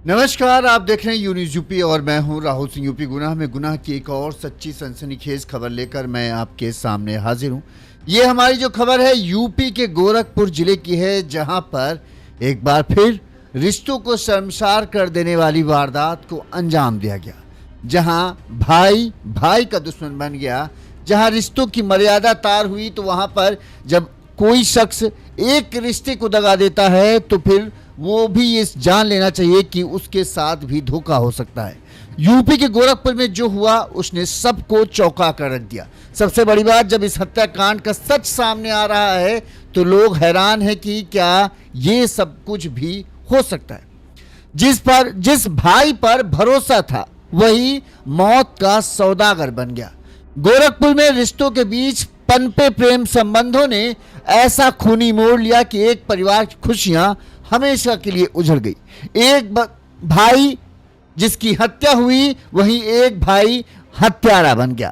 नमस्कार, आप देख रहे हैं यूनिज यूपी और मैं हूं राहुल सिंह। यूपी गुनाह में गुनाह की एक और सच्ची सनसनीखेज खबर लेकर मैं आपके सामने हाजिर हूं। ये हमारी जो खबर है यूपी के गोरखपुर जिले की है, जहां पर एक बार फिर रिश्तों को शर्मसार कर देने वाली वारदात को अंजाम दिया गया। जहां भाई भाई का दुश्मन बन गया, जहां रिश्तों की मर्यादा तार हुई, तो वहां पर जब कोई शख्स एक रिश्ते को दगा देता है तो फिर वो भी ये जान लेना चाहिए कि उसके साथ भी धोखा हो सकता है। यूपी के गोरखपुर में जो हुआ उसने सबको चौंका कर रख दिया। सबसे बड़ी बात, जब इस हत्याकांड का सच सामने आ रहा है तो लोग हैरान हैं कि क्या ये सब कुछ भी हो सकता है। जिस भाई पर भरोसा था वही मौत का सौदागर बन गया। गोरखपुर में रिश्तों के बीच पनपे प्रेम संबंधों ने ऐसा खूनी मोड़ लिया कि एक परिवार की खुशियां हमेशा के लिए उजड़ गई। एक भाई जिसकी हत्या हुई, वहीं एक भाई हत्यारा बन गया।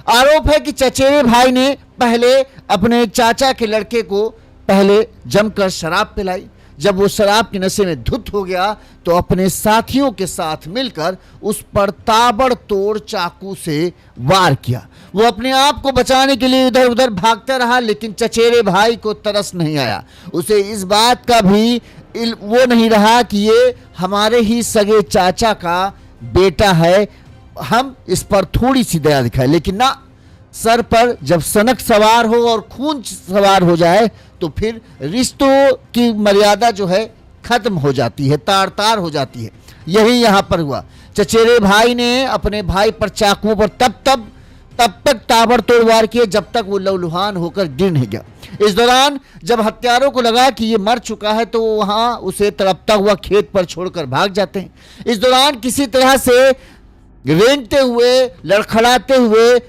आरोप है कि चचेरे भाई ने पहले अपने चाचा के लड़के को पहले जमकर शराब पिलाई। जब वो शराब के नशे में धुत हो गया तो अपने साथियों के साथ मिलकर उस पर ताबड़तोड़ चाकू से वार किया। वो अपने आप को बचाने के लिए इधर उधर भागता रहा, लेकिन चचेरे भाई को तरस नहीं आया। उसे इस बात का भी वो नहीं रहा कि ये हमारे ही सगे चाचा का बेटा है, हम इस पर थोड़ी सी दया दिखाए। लेकिन ना, सर पर जब सनक सवार हो और खून सवार हो जाए तो फिर रिश्तों की मर्यादा जो है खत्म हो जाती है, तार तार हो जाती है। यही यहां पर हुआ। चचेरे भाई ने अपने भाई पर चाकुओं पर तब तक ताबड़तोड़ वार किए जब तक वो लहूलुहान होकर गिर नहीं गया। इस दौरान जब हत्यारों को लगा कि ये मर चुका है तो वहां उसे तड़पता हुआ खेत पर छोड़कर भाग जाते हैं। इस दौरान किसी तरह से रेंगते हुए, लड़खड़ाते हुए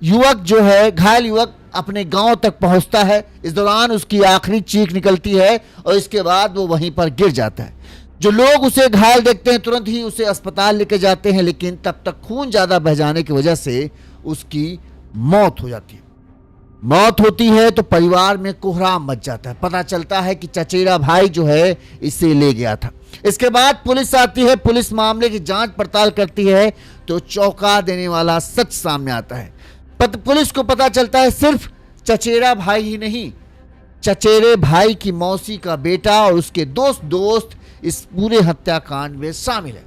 युवक जो है, घायल युवक अपने गांव तक पहुंचता है। इस दौरान उसकी आखिरी चीख निकलती है और इसके बाद वो वहीं पर गिर जाता है। जो लोग उसे घायल देखते हैं तुरंत ही उसे अस्पताल लेके जाते हैं, लेकिन तब तक खून ज्यादा बह जाने की वजह से उसकी मौत हो जाती है। मौत होती है तो परिवार में कोहराम मच जाता है। पता चलता है कि चचेरा भाई जो है इसे ले गया था। इसके बाद पुलिस आती है, पुलिस मामले की जांच पड़ताल करती है तो चौंका देने वाला सच सामने आता है। पुलिस को पता चलता है सिर्फ चचेरा भाई ही नहीं, चचेरे भाई की मौसी का बेटा और उसके दोस्त इस पूरे हत्याकांड में शामिल है।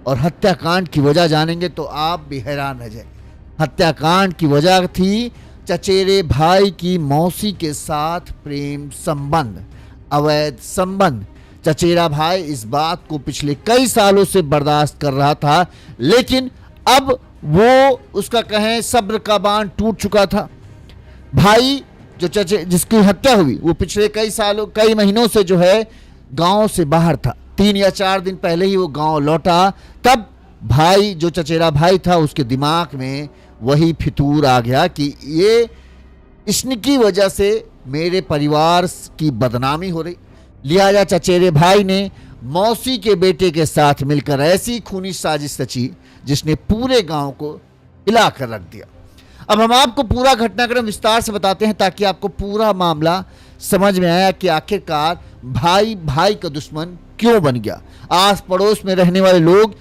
और हत्याकांड की वजह जानेंगे तो आप भी हैरान रह जाएंगे। हत्याकांड की वजह थी चचेरे भाई की मौसी के साथ प्रेम संबंध, अवैध संबंध। चचेरा भाई इस बात को पिछले कई सालों से बर्दाश्त कर रहा था, लेकिन अब वो उसका कहें सब्र का बांध टूट चुका था। भाई जो जिसकी हत्या हुई वो पिछले कई महीनों से जो है गांव से बाहर था। 3 या 4 दिन पहले ही वो गांव लौटा। तब भाई जो चचेरा भाई था उसके दिमाग में वही फितूर आ गया कि ये इसकी वजह से मेरे परिवार की बदनामी हो रही। लिहाजा चचेरे भाई ने मौसी के बेटे के साथ मिलकर ऐसी खूनी साजिश रची जिसने पूरे गांव को हिला कर रख दिया। अब हम आपको पूरा घटनाक्रम विस्तार से बताते हैं ताकि आपको पूरा मामला समझ में आया कि आखिरकार भाई भाई का दुश्मन क्यों बन गया। आस पड़ोस में रहने वाले लोग,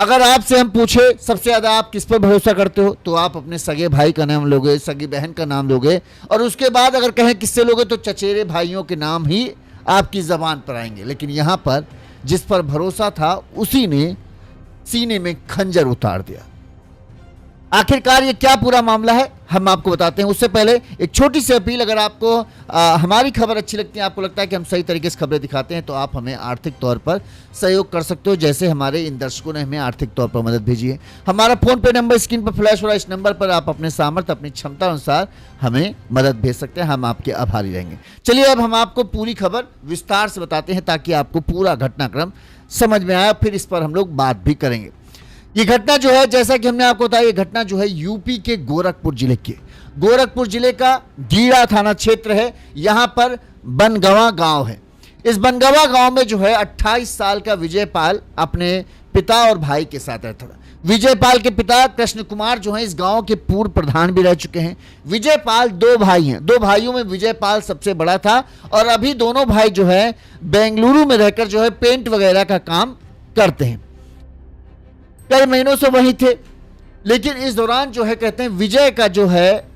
अगर आपसे हम पूछे सबसे ज्यादा आप किस पर भरोसा करते हो, तो आप अपने सगे भाई का नाम लोगे, सगी बहन का नाम लोगे, और उसके बाद अगर कहें किससे लोगे तो चचेरे भाइयों के नाम ही आपकी जबान पर आएंगे। लेकिन यहां पर जिस पर भरोसा था उसी ने सीने में खंजर उतार दिया। आखिरकार ये क्या पूरा मामला है हम आपको बताते हैं। उससे पहले एक छोटी सी अपील, अगर आपको हमारी खबर अच्छी लगती है, आपको लगता है कि हम सही तरीके से खबरें दिखाते हैं, तो आप हमें आर्थिक तौर पर सहयोग कर सकते हो। जैसे हमारे इन दर्शकों ने हमें आर्थिक तौर पर मदद भेजी है। हमारा फोन पे नंबर स्क्रीन पर फ्लैश हो रहा है। इस नंबर पर आप अपने सामर्थ्य, अपनी क्षमता अनुसार हमें मदद भेज सकते हैं। हम आपके आभारी रहेंगे। चलिए अब हम आपको पूरी खबर विस्तार से बताते हैं ताकि आपको पूरा घटनाक्रम समझ में आया, फिर इस पर हम लोग बात भी करेंगे। ये घटना जो है, जैसा कि हमने आपको बताया, ये घटना जो है यूपी के गोरखपुर जिले का गीड़ा थाना क्षेत्र है। यहां पर बनगवा गांव है। इस बनगवा गांव में जो है 28 साल का विजयपाल अपने पिता और भाई के साथ रहता था। विजयपाल के पिता कृष्ण कुमार जो हैं इस गांव के पूर्व प्रधान भी रह चुके हैं। विजयपाल 2 भाई हैं। 2 भाइयों में विजयपाल सबसे बड़ा था और अभी दोनों भाई जो है बेंगलुरु में रहकर जो है पेंट वगैरह का काम करते हैं। कई महीनों से वहीं थे, लेकिन इस दौरान जो है कहते हैं विजय का जो है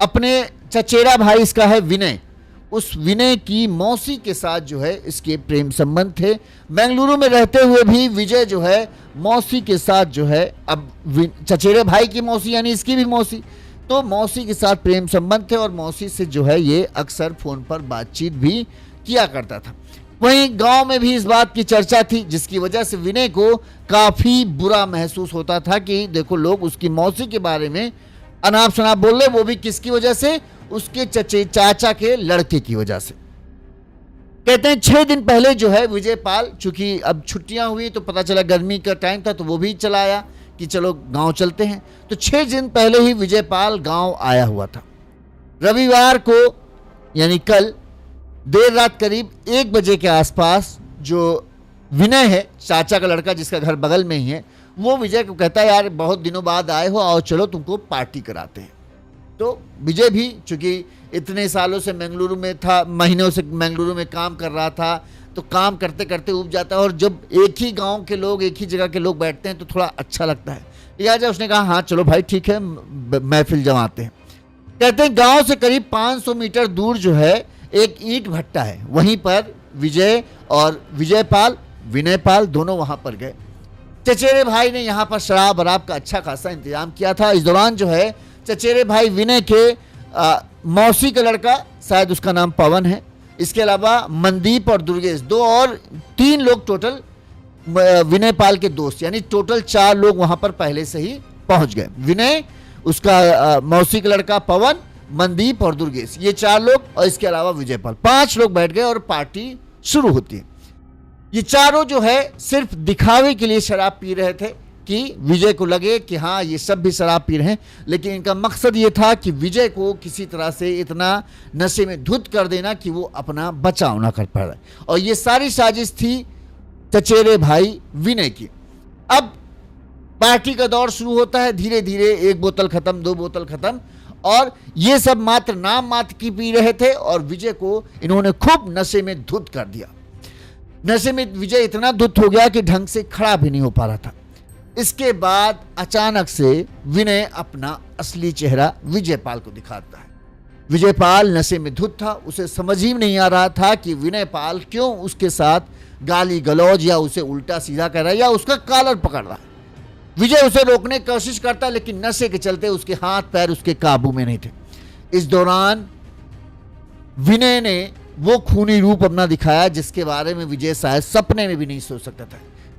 अपने चचेरा भाई इसका है विनय, उस विनय की मौसी के साथ जो है इसके प्रेम संबंध थे। बेंगलुरु में रहते हुए भी विजय जो है मौसी के साथ जो है, अब चचेरे भाई की मौसी यानी इसकी भी मौसी, तो मौसी के साथ प्रेम संबंध थे और मौसी से जो है ये अक्सर फोन पर बातचीत भी किया करता था। वहीं गांव में भी इस बात की चर्चा थी, जिसकी वजह से विनय को काफी बुरा महसूस होता था कि देखो लोग उसकी मौसी के बारे में अनाप शनाप बोल रहे, वो भी किसकी वजह से, उसके चाचा के लड़के की वजह से। कहते हैं 6 दिन पहले जो है विजय पाल, चूंकि अब छुट्टियां हुई तो पता चला गर्मी का टाइम था तो वो भी चला आया कि चलो गांव चलते हैं, तो 6 दिन पहले ही विजय पाल गांव आया हुआ था। रविवार को यानी कल देर रात करीब 1 बजे के आसपास जो विनय है, चाचा का लड़का जिसका घर बगल में ही है, वो विजय को कहता है यार बहुत दिनों बाद आए हो, आओ चलो तुमको पार्टी कराते हैं। तो विजय भी चूंकि इतने सालों से बेंगलुरु में था, महीनों से बेंगलुरु में काम कर रहा था, तो काम करते करते ऊब जाता है और जब एक ही गांव के लोग, एक ही जगह के लोग बैठते हैं तो थोड़ा अच्छा लगता है। लिहाजा उसने कहा हाँ चलो भाई ठीक है, महफिल जमाते हैं। कहते हैं गांव से करीब 500 मीटर दूर जो है एक ईंट भट्टा है, वहीं पर विजय और विजय पाल, विनय पाल दोनों वहां पर गए। चचेरे भाई ने यहाँ पर शराब वराब का अच्छा खासा इंतजाम किया था। इस दौरान जो है चचेरे भाई विनय के मौसी का लड़का, शायद उसका नाम पवन है, इसके अलावा मनदीप और दुर्गेश, 2 और 3 लोग टोटल विनय पाल के दोस्त, यानी टोटल 4 लोग वहां पर पहले से ही पहुंच गए। विनय, उसका मौसी का लड़का पवन, मनदीप और दुर्गेश, ये 4 लोग और इसके अलावा विजय पाल, 5 लोग बैठ गए और पार्टी शुरू होती है। ये चारों जो है सिर्फ दिखावे के लिए शराब पी रहे थे कि विजय को लगे कि हाँ ये सब भी शराब पी रहे हैं, लेकिन इनका मकसद ये था कि विजय को किसी तरह से इतना नशे में धुत कर देना कि वो अपना बचाव ना कर पा रहा है। और ये सारी साजिश थी चचेरे भाई विनय की। अब पार्टी का दौर शुरू होता है, धीरे धीरे 1 बोतल खत्म, 2 बोतल खत्म, और ये सब मात्र नाम मात्र की पी रहे थे और विजय को इन्होंने खूब नशे में धुत कर दिया। नशे में विजय इतना धुत हो गया कि ढंग से खड़ा भी नहीं हो पा रहा था। इसके बाद अचानक से विनय अपना असली चेहरा विजयपाल को दिखाता है। विजयपाल नशे में धुत था, उसे समझ ही नहीं आ रहा था कि विनयपाल क्यों उसके साथ गाली गलौज या उसे उल्टा सीधा कर रहा है या उसका कॉलर पकड़ रहा है। विजय उसे रोकने की कोशिश करता, लेकिन नशे के चलते उसके हाथ पैर उसके काबू में नहीं थे। इस दौरान विनय ने वो खूनी रूप अपना दिखाया जिसके बारे में विजय शायद सपने में भी नहीं सोच सकता था।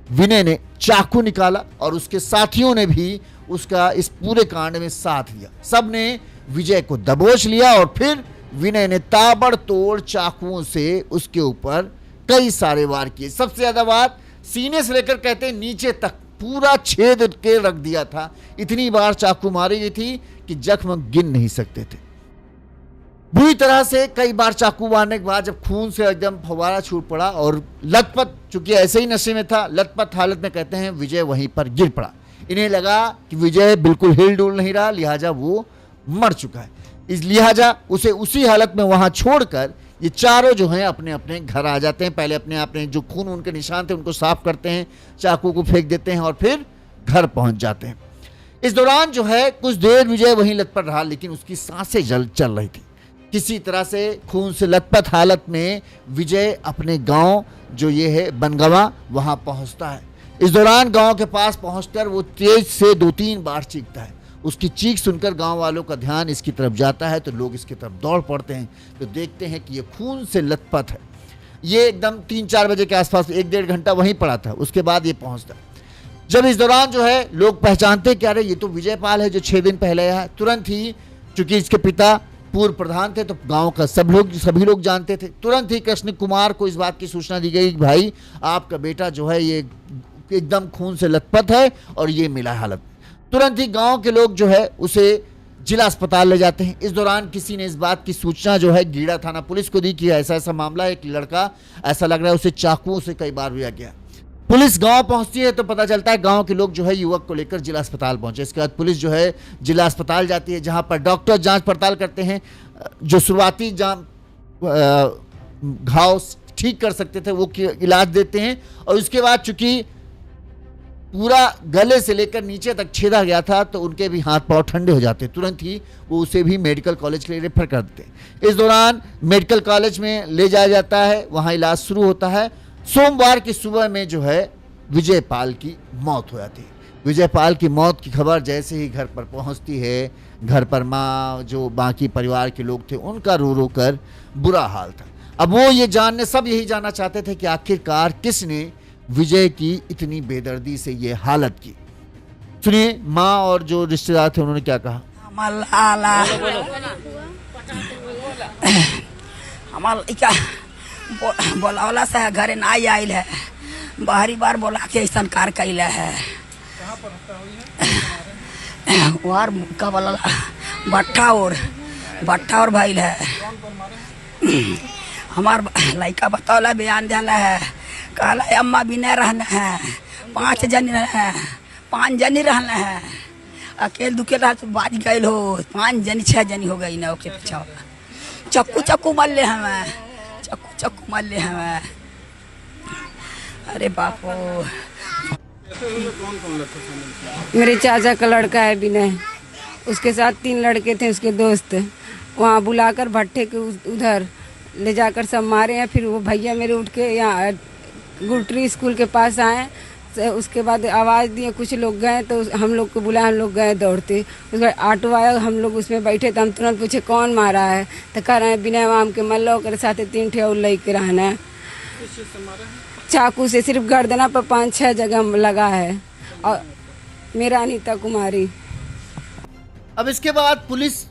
विनय ने चाकू निकाला और उसके साथियों ने भी उसका इस पूरे कांड में साथ दिया। सबने विजय को दबोच लिया और फिर विनय ने ताबड़तोड़ चाकुओं से उसके ऊपर कई सारे वार किए। सबसे ज्यादा वार सीने से लेकर कहते हैं नीचे तक पूरा छेद के रख दिया था। इतनी बार चाकू मारी गई थी कि जख्म गिन नहीं सकते थे। बुरी तरह से कई बार चाकू मारने के बाद जब खून से एकदम फवारा छूट पड़ा और लथपथ, चूंकि ऐसे ही नशे में था, लथपथ हालत में कहते हैं विजय वहीं पर गिर पड़ा। इन्हें लगा कि विजय बिल्कुल हिल डुल नहीं रहा, लिहाजा वो मर चुका है। इस लिहाजा उसे उसी हालत में वहां छोड़कर ये चारों जो हैं अपने अपने घर आ जाते हैं। पहले अपने अपने जो खून उनके निशान थे उनको साफ करते हैं, चाकू को फेंक देते हैं और फिर घर पहुंच जाते हैं। इस दौरान जो है कुछ देर विजय वहीं लथपथ रहा, लेकिन उसकी सांसें चल रही थी। किसी तरह से खून से लथपथ हालत में विजय अपने गांव जो ये है बनगवा वहां पहुंचता है। इस दौरान गांव के पास पहुंचकर वो तेज से 2-3 बार चीखता है। उसकी चीख सुनकर गांव वालों का ध्यान इसकी तरफ जाता है तो लोग इसकी तरफ दौड़ पड़ते हैं, तो देखते हैं कि ये खून से लथपथ है। ये एकदम 3-4 बजे के आसपास 1-1.5 घंटा वहीं पड़ा था, उसके बाद ये पहुंचता है। जब इस दौरान जो है लोग पहचानते क्या रहे, ये तो विजयपाल है जो 6 दिन पहले आया। तुरंत ही चूंकि इसके पिता पूर्व प्रधान थे तो गांव का सभी लोग जानते थे। तुरंत ही कृष्ण कुमार को इस बात की सूचना दी गई कि भाई आपका बेटा जो है ये एकदम खून से लथपथ है और ये मिला हालत। तुरंत ही गांव के लोग जो है उसे जिला अस्पताल ले जाते हैं। इस दौरान किसी ने इस बात की सूचना जो है गीड़ा थाना पुलिस को दी कि ऐसा ऐसा मामला है, एक लड़का ऐसा लग रहा है उसे चाकुओं से कई बार लिया गया। पुलिस गांव पहुंचती है तो पता चलता है गांव के लोग जो है युवक को लेकर जिला अस्पताल पहुंचे। इसके बाद पुलिस जो है जिला अस्पताल जाती है जहां पर डॉक्टर जांच पड़ताल करते हैं। जो शुरुआती घाव ठीक कर सकते थे वो इलाज देते हैं। और उसके बाद चूंकि पूरा गले से लेकर नीचे तक छेदा गया था तो उनके भी हाथ पांव ठंडे हो जाते, तुरंत ही वो उसे भी मेडिकल कॉलेज के लिए रेफर कर देते। इस दौरान मेडिकल कॉलेज में ले जाया जाता है, वहाँ इलाज शुरू होता है। सोमवार की सुबह में जो है विजयपाल की मौत हो जाती है। विजयपाल की मौत की खबर जैसे ही घर पर पहुंचती है, घर पर माँ जो बाकी परिवार के लोग थे उनका रो रो कर बुरा हाल था। अब वो ये सब यही जानना चाहते थे कि आखिरकार किसने विजय की इतनी बेदर्दी से ये हालत की। सुनिए माँ और जो रिश्तेदार थे उन्होंने क्या कहा। बोला से घरे ना आयल है, बाहरी बार बोला के ऐसा कार कैले है। और का बोला भट्ठा और भाई है। हमार लड़का बतौला बयान दिला है, कहला अम्मा भी नहीं रहना है, 5 जनी रहना है, अकेले दुकेला तो बाज गए हो, 5 जनी 6 जनी हो गई ना। ओके पीछा चक्कू मार ले हमें, चक्कू मार ले हमें। अरे बापो, मेरे चाचा का लड़का है विनय, उसके साथ 3 लड़के थे उसके दोस्त, वहाँ बुलाकर भट्टे के उधर ले जाकर सब मारे हैं। फिर वो भैया मेरे उठ के यहाँ गुरट्री स्कूल के पास आए, उसके बाद आवाज़ दिए, कुछ लोग गए तो हम लोग को बुलाया, हम लोग गए दौड़ते। उसके बाद ऑटो आया, हम लोग उसमें बैठे तो हम तुरंत पूछे कौन मारा है, तो कह रहे हैं बिना वाम के मल्लो कर साथ 3 ठे और लेके रहना है। चाकू से सिर्फ गर्दना पर 5-6 जगह लगा है। और मेरा अनीता कुमारी। अब इसके बाद पुलिस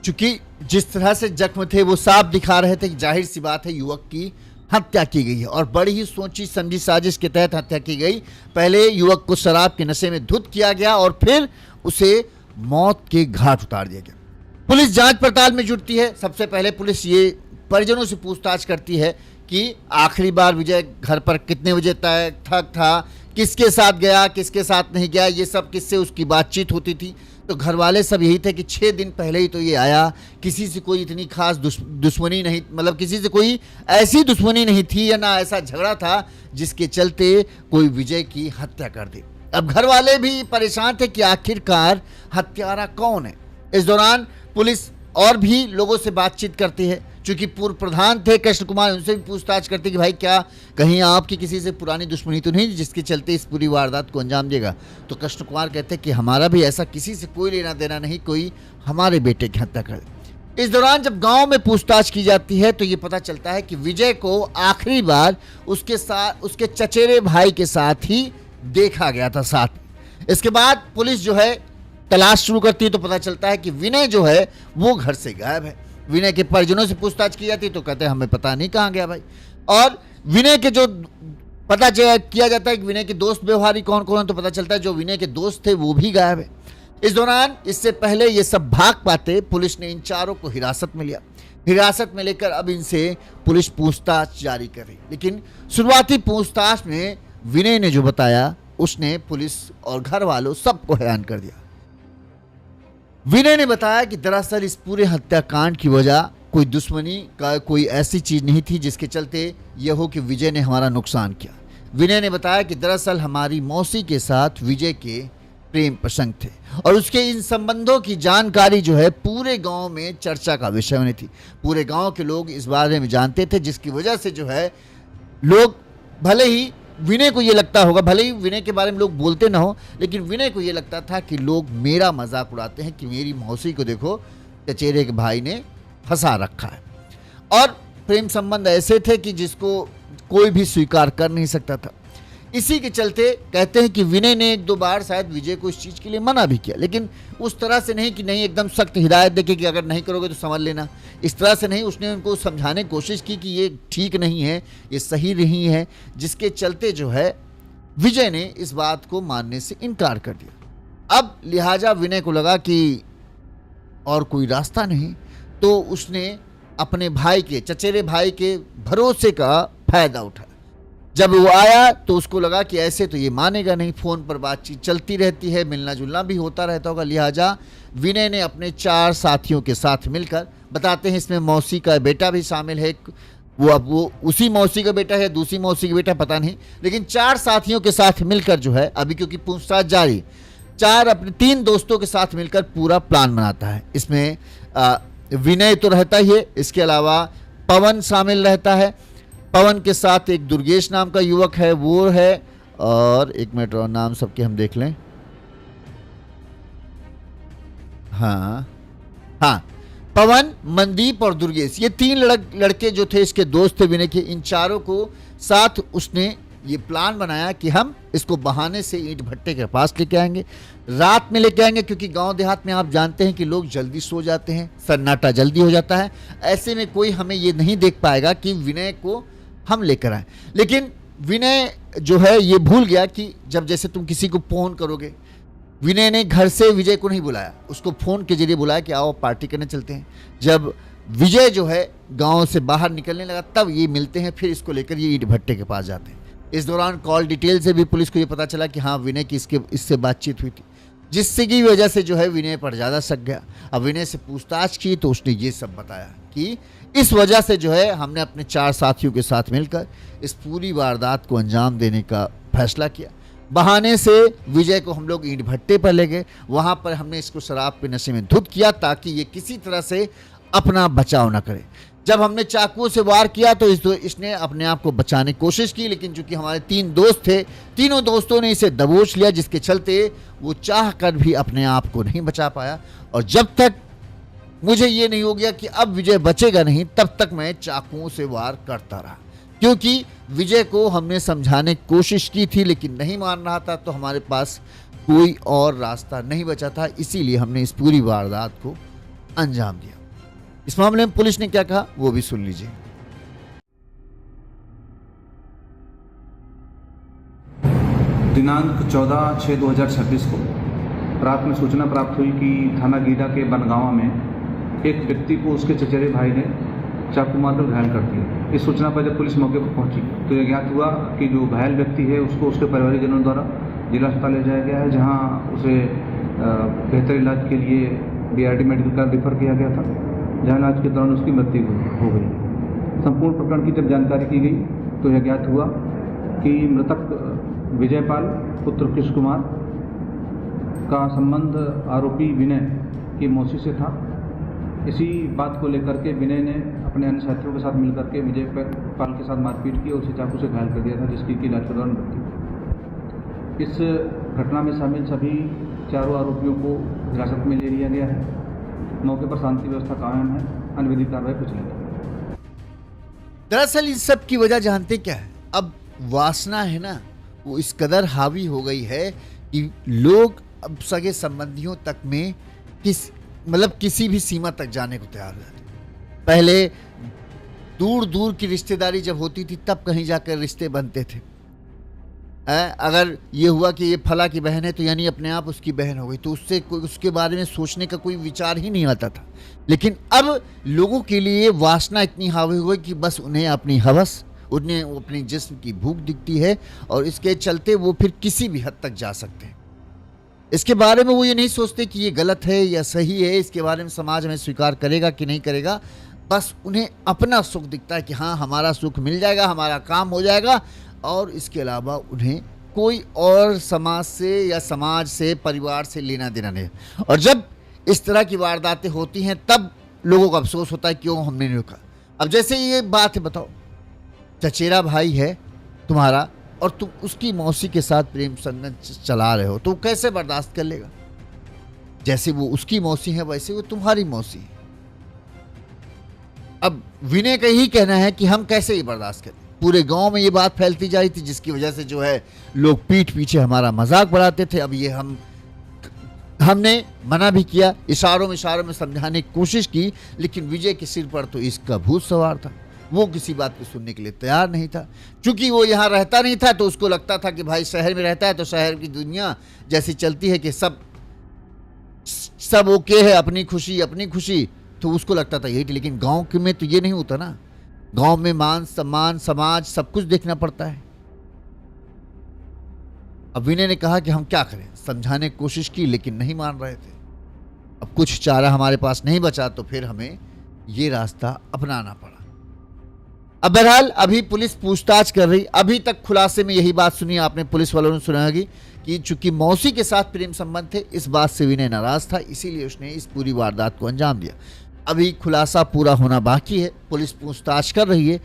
चूंकि जिस तरह से जख्म थे वो साफ दिखा रहे थे कि जाहिर सी बात है युवक की हत्या की गई है और बड़ी ही सोची समझी साजिश के तहत हत्या की गई। पहले युवक को शराब के नशे में धुत किया गया और फिर उसे मौत के घाट उतार दिया गया। पुलिस जांच पड़ताल में जुटती है। सबसे पहले पुलिस ये परिजनों से पूछताछ करती है कि आखिरी बार विजय घर पर कितने बजे तक था, किसके साथ गया, किसके साथ नहीं गया, ये सब किससे उसकी बातचीत होती थी। तो घर वाले सब यही थे कि 6 दिन पहले ही तो ये आया, किसी से कोई इतनी खास दुश्मनी नहीं, मतलब किसी से कोई ऐसी दुश्मनी नहीं थी या ना ऐसा झगड़ा था जिसके चलते कोई विजय की हत्या कर दी। अब घर वाले भी परेशान थे कि आखिरकार हत्यारा कौन है। इस दौरान पुलिस और भी लोगों से बातचीत करती है। चूंकि पूर्व प्रधान थे कृष्ण कुमार, उनसे भी पूछताछ करते कि भाई क्या कहीं आपकी किसी से पुरानी दुश्मनी तो नहीं जिसके चलते इस पूरी वारदात को अंजाम देगा। तो कृष्ण कुमार कहते कि हमारा भी ऐसा किसी से कोई लेना देना नहीं, कोई हमारे बेटे की हत्या कर दे। इस दौरान जब गांव में पूछताछ की जाती है तो ये पता चलता है कि विजय को आखिरी बार उसके साथ उसके चचेरे भाई के साथ ही देखा गया था साथ। इसके बाद पुलिस जो है तलाश शुरू करती है तो पता चलता है कि विनय जो है वो घर से गायब है। विनय के परिजनों से पूछताछ की जाती तो कहते हैं हमें पता नहीं कहाँ गया भाई। और विनय के जो पता किया जाता है कि विनय के दोस्त व्यवहारी कौन कौन, तो पता चलता है जो विनय के दोस्त थे वो भी गायब है। इस दौरान इससे पहले ये सब भाग पाते पुलिस ने इन चारों को हिरासत में लिया। हिरासत में लेकर अब इनसे पुलिस पूछताछ जारी कर रही। लेकिन शुरुआती पूछताछ में विनय ने जो बताया उसने पुलिस और घर वालों सबको हैरान कर दिया। विनय ने बताया कि दरअसल इस पूरे हत्याकांड की वजह कोई दुश्मनी का कोई ऐसी चीज नहीं थी जिसके चलते यह हो कि विजय ने हमारा नुकसान किया। विनय ने बताया कि दरअसल हमारी मौसी के साथ विजय के प्रेम प्रसंग थे और उसके इन संबंधों की जानकारी जो है पूरे गांव में चर्चा का विषय होनी थी। पूरे गांव के लोग इस बारे में जानते थे, जिसकी वजह से जो है लोग, भले ही विनय को ये लगता होगा, भले ही विनय के बारे में लोग बोलते ना हो, लेकिन विनय को ये लगता था कि लोग मेरा मजाक उड़ाते हैं कि मेरी मौसी को देखो चचेरे के भाई ने फंसा रखा है। और प्रेम संबंध ऐसे थे कि जिसको कोई भी स्वीकार कर नहीं सकता था। इसी के चलते कहते हैं कि विनय ने 1-2 बार शायद विजय को इस चीज़ के लिए मना भी किया, लेकिन उस तरह से नहीं कि नहीं एकदम सख्त हिदायत देके कि अगर नहीं करोगे तो समझ लेना, इस तरह से नहीं। उसने उनको समझाने की कोशिश की कि ये ठीक नहीं है, ये सही नहीं है, जिसके चलते जो है विजय ने इस बात को मानने से इनकार कर दिया। अब लिहाजा विनय को लगा कि और कोई रास्ता नहीं, तो उसने अपने भाई के, चचेरे भाई के भरोसे का फायदा उठाया। जब वो आया तो उसको लगा कि ऐसे तो ये मानेगा नहीं, फ़ोन पर बातचीत चलती रहती है, मिलना जुलना भी होता रहता होगा। लिहाजा विनय ने अपने 4 साथियों के साथ मिलकर, बताते हैं इसमें मौसी का बेटा भी शामिल है, वो उसी मौसी का बेटा है, दूसरी मौसी का बेटा पता नहीं, लेकिन 4 साथियों के साथ मिलकर जो है अभी, क्योंकि पूछताछ जारी, 4 अपने 3 दोस्तों के साथ मिलकर पूरा प्लान बनाता है। इसमें विनय तो रहता ही है, इसके अलावा पवन शामिल रहता है। पवन के साथ एक दुर्गेश नाम का युवक है, वो है, और एक मिनट और नाम सबके हम देख लें। हाँ, पवन, मनदीप और दुर्गेश, ये 3 लड़के जो थे इसके दोस्त थे विनय के। इन चारों को साथ उसने ये प्लान बनाया कि हम इसको बहाने से ईंट भट्टे के पास लेके आएंगे, रात में लेके आएंगे, क्योंकि गांव देहात में आप जानते हैं कि लोग जल्दी सो जाते हैं, सन्नाटा जल्दी हो जाता है। ऐसे में कोई हमें ये नहीं देख पाएगा कि विनय को हम लेकर आए। लेकिन विनय जो है ये भूल गया कि जब जैसे तुम किसी को फोन करोगे, विनय ने घर से विजय को नहीं बुलाया, उसको फोन के जरिए बुलाया कि आओ पार्टी करने चलते हैं। जब विजय जो है गांव से बाहर निकलने लगा तब ये मिलते हैं, फिर इसको लेकर ये ईंट भट्टे के पास जाते हैं। इस दौरान कॉल डिटेल से भी पुलिस को ये पता चला कि हाँ विनय की इससे बातचीत हुई थी, जिससे की वजह से जो है विनय पर ज़्यादा शक गया। अब विनय से पूछताछ की तो उसने ये सब बताया कि इस वजह से जो है हमने अपने 4 साथियों के साथ मिलकर इस पूरी वारदात को अंजाम देने का फैसला किया। बहाने से विजय को हम लोग ईंट भट्टे पर ले गए, वहाँ पर हमने इसको शराब के नशे में धुत किया ताकि ये किसी तरह से अपना बचाव न करे। जब हमने चाकुओं से वार किया तो इसने अपने आप को बचाने की कोशिश की, लेकिन चूंकि हमारे 3 दोस्त थे, तीनों दोस्तों ने इसे दबोच लिया, जिसके चलते वो चाह कर भी अपने आप को नहीं बचा पाया। और जब तक मुझे ये नहीं हो गया कि अब विजय बचेगा नहीं, तब तक मैं चाकुओं से वार करता रहा, क्योंकि विजय को हमने समझाने की कोशिश की थी लेकिन नहीं मान रहा था, तो हमारे पास कोई और रास्ता नहीं बचा था। इसीलिए हमने इस पूरी वारदात को अंजाम दिया। इस मामले में पुलिस ने क्या कहा वो भी सुन लीजिए। दिनांक 14/6/2026 को रात में सूचना प्राप्त हुई कि थाना गीडा के बनगांवा में एक व्यक्ति को उसके चचेरे भाई ने चाकू मारकर घायल कर दिया। इस सूचना पर जब पुलिस मौके पर पहुंची तो यह ज्ञात हुआ कि जो घायल व्यक्ति है उसको उसके परिवारजनों द्वारा जिला अस्पताल ले जाया गया है, जहां उसे बेहतर इलाज के लिए BRD मेडिकल का रेफर किया गया था, जहां इलाज के दौरान उसकी मृत्यु हो गई। संपूर्ण प्रकरण की जब जानकारी की गई तो यह ज्ञात हुआ कि मृतक विजयपाल पुत्र कृष्ण कुमार का संबंध आरोपी विनय की मौसी से था। इसी बात को लेकर के विनय ने अपने अन्य साथियों के साथ मिलकर के विजयपाल के साथ मारपीट की और उसे चाकू से घायल कर दिया था, जिसकी इलाज के दौरान मृत्यु। इस घटना में शामिल सभी 4 आरोपियों को हिरासत में ले लिया गया है। मौके पर शांति व्यवस्था कायम है, अन्य विधिक कार्रवाई कुछ नहीं। दरअसल इस सब की वजह जानते क्या है? अब वासना है ना, वो इस कदर हावी हो गई है कि लोग अब सगे संबंधियों तक में किसी भी सीमा तक जाने को तैयार हो जाते। पहले दूर दूर की रिश्तेदारी जब होती थी तब कहीं जाकर रिश्ते बनते थे। अगर ये हुआ कि ये फला की बहन है तो यानी अपने आप उसकी बहन हो गई, तो उसके बारे में सोचने का कोई विचार ही नहीं आता था। लेकिन अब लोगों के लिए वासना इतनी हावी हो गई कि बस उन्हें अपनी हवस, उन्हें अपनी जिस्म की भूख दिखती है और इसके चलते वो फिर किसी भी हद तक जा सकते हैं। इसके बारे में वो ये नहीं सोचते कि ये गलत है या सही है, इसके बारे में समाज में स्वीकार करेगा कि नहीं करेगा। बस उन्हें अपना सुख दिखता है कि हाँ हमारा सुख मिल जाएगा, हमारा काम हो जाएगा, और इसके अलावा उन्हें कोई और समाज से या समाज से, परिवार से लेना देना नहीं। और जब इस तरह की वारदातें होती हैं तब लोगों को अफसोस होता है क्यों हमने नहीं रोका। अब जैसे ये बात है, बताओ चचेरा भाई है तुम्हारा और तुम उसकी मौसी के साथ प्रेम संबंध चला रहे हो, तो कैसे बर्दाश्त कर लेगा? जैसे वो उसकी मौसी है वैसे वो तुम्हारी मौसी है। अब विनय का ही कहना है कि हम कैसे ये बर्दाश्त करें। पूरे गांव में ये बात फैलती जा रही थी, जिसकी वजह से जो है लोग पीठ पीछे हमारा मजाक बढ़ाते थे। अब ये हमने मना भी किया, इशारों में समझाने की कोशिश की, लेकिन विजय के सिर पर तो इसका भूत सवार था। वो किसी बात को सुनने के लिए तैयार नहीं था। चूंकि वो यहाँ रहता नहीं था तो उसको लगता था कि भाई शहर में रहता है तो शहर की दुनिया जैसी चलती है कि सब ओके है, अपनी खुशी, तो उसको लगता था यही। लेकिन गांव में तो ये नहीं होता ना। गांव में मान सम्मान, समाज, सब कुछ देखना पड़ता है। अब विनय ने कहा कि हम क्या करें, समझाने की कोशिश की लेकिन नहीं मान रहे थे। अब कुछ चारा हमारे पास नहीं बचा तो फिर हमें ये रास्ता अपनाना पड़ा। अब बहरहाल अभी पुलिस पूछताछ कर रही। अभी तक खुलासे में यही बात सुनी आपने, पुलिस वालों ने सुना होगी कि चूंकि मौसी के साथ प्रेम संबंध थे, इस बात से विनय नाराज था, इसीलिए उसने इस पूरी वारदात को अंजाम दिया। अभी खुलासा पूरा होना बाकी है, पुलिस पूछताछ कर रही है,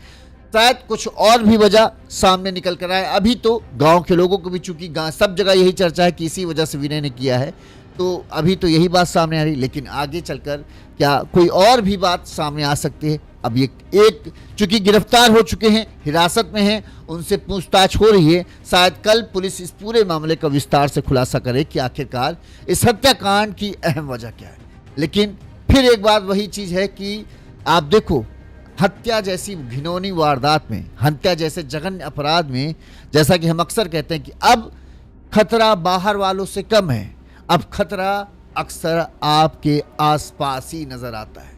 शायद कुछ और भी वजह सामने निकल कर आए। अभी तो गांव के लोगों को भी, चूंकि गांव सब जगह यही चर्चा है कि इसी वजह से विनय ने किया है, तो अभी तो यही बात सामने आ रही, लेकिन आगे चलकर क्या कोई और भी बात सामने आ सकती है। अब ये एक चूंकि गिरफ्तार हो चुके हैं, हिरासत में हैं, उनसे पूछताछ हो रही है, शायद कल पुलिस इस पूरे मामले का विस्तार से खुलासा करे कि आखिरकार इस हत्याकांड की अहम वजह क्या है। लेकिन फिर एक बात वही चीज है कि आप देखो, हत्या जैसी घिनौनी वारदात में, हत्या जैसे जघन्य अपराध में, जैसा कि हम अक्सर कहते हैं कि अब खतरा बाहर वालों से कम है, अब खतरा अक्सर आपके आसपास ही नजर आता है।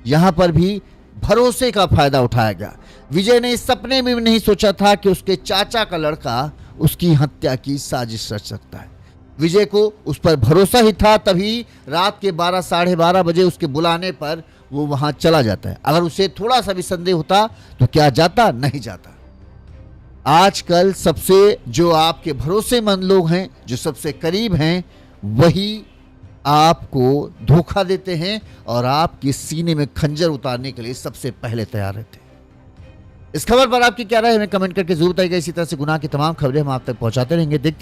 यहां पर भी भरोसे का फायदा उठाया गया। विजय ने इस सपने में भी नहीं सोचा था कि उसके चाचा का लड़का उसकी हत्या की साजिश रच सकता है। विजय को उस पर भरोसा ही था, तभी रात के 12 साढ़े 12 बजे उसके बुलाने पर वो वहां चला जाता है। अगर उसे थोड़ा सा भी संदेह होता तो क्या जाता? नहीं जाता। आजकल सबसे जो आपके भरोसेमंद लोग हैं, जो सबसे करीब हैं, वही आपको धोखा देते हैं और आपके सीने में खंजर उतारने के लिए सबसे पहले तैयार रहते हैं। इस खबर पर आपकी क्या राय है, हमें कमेंट करके जरूर बताइएगा। इसी तरह से गुनाह की तमाम खबरें हम आप तक पहुंचाते रहेंगे।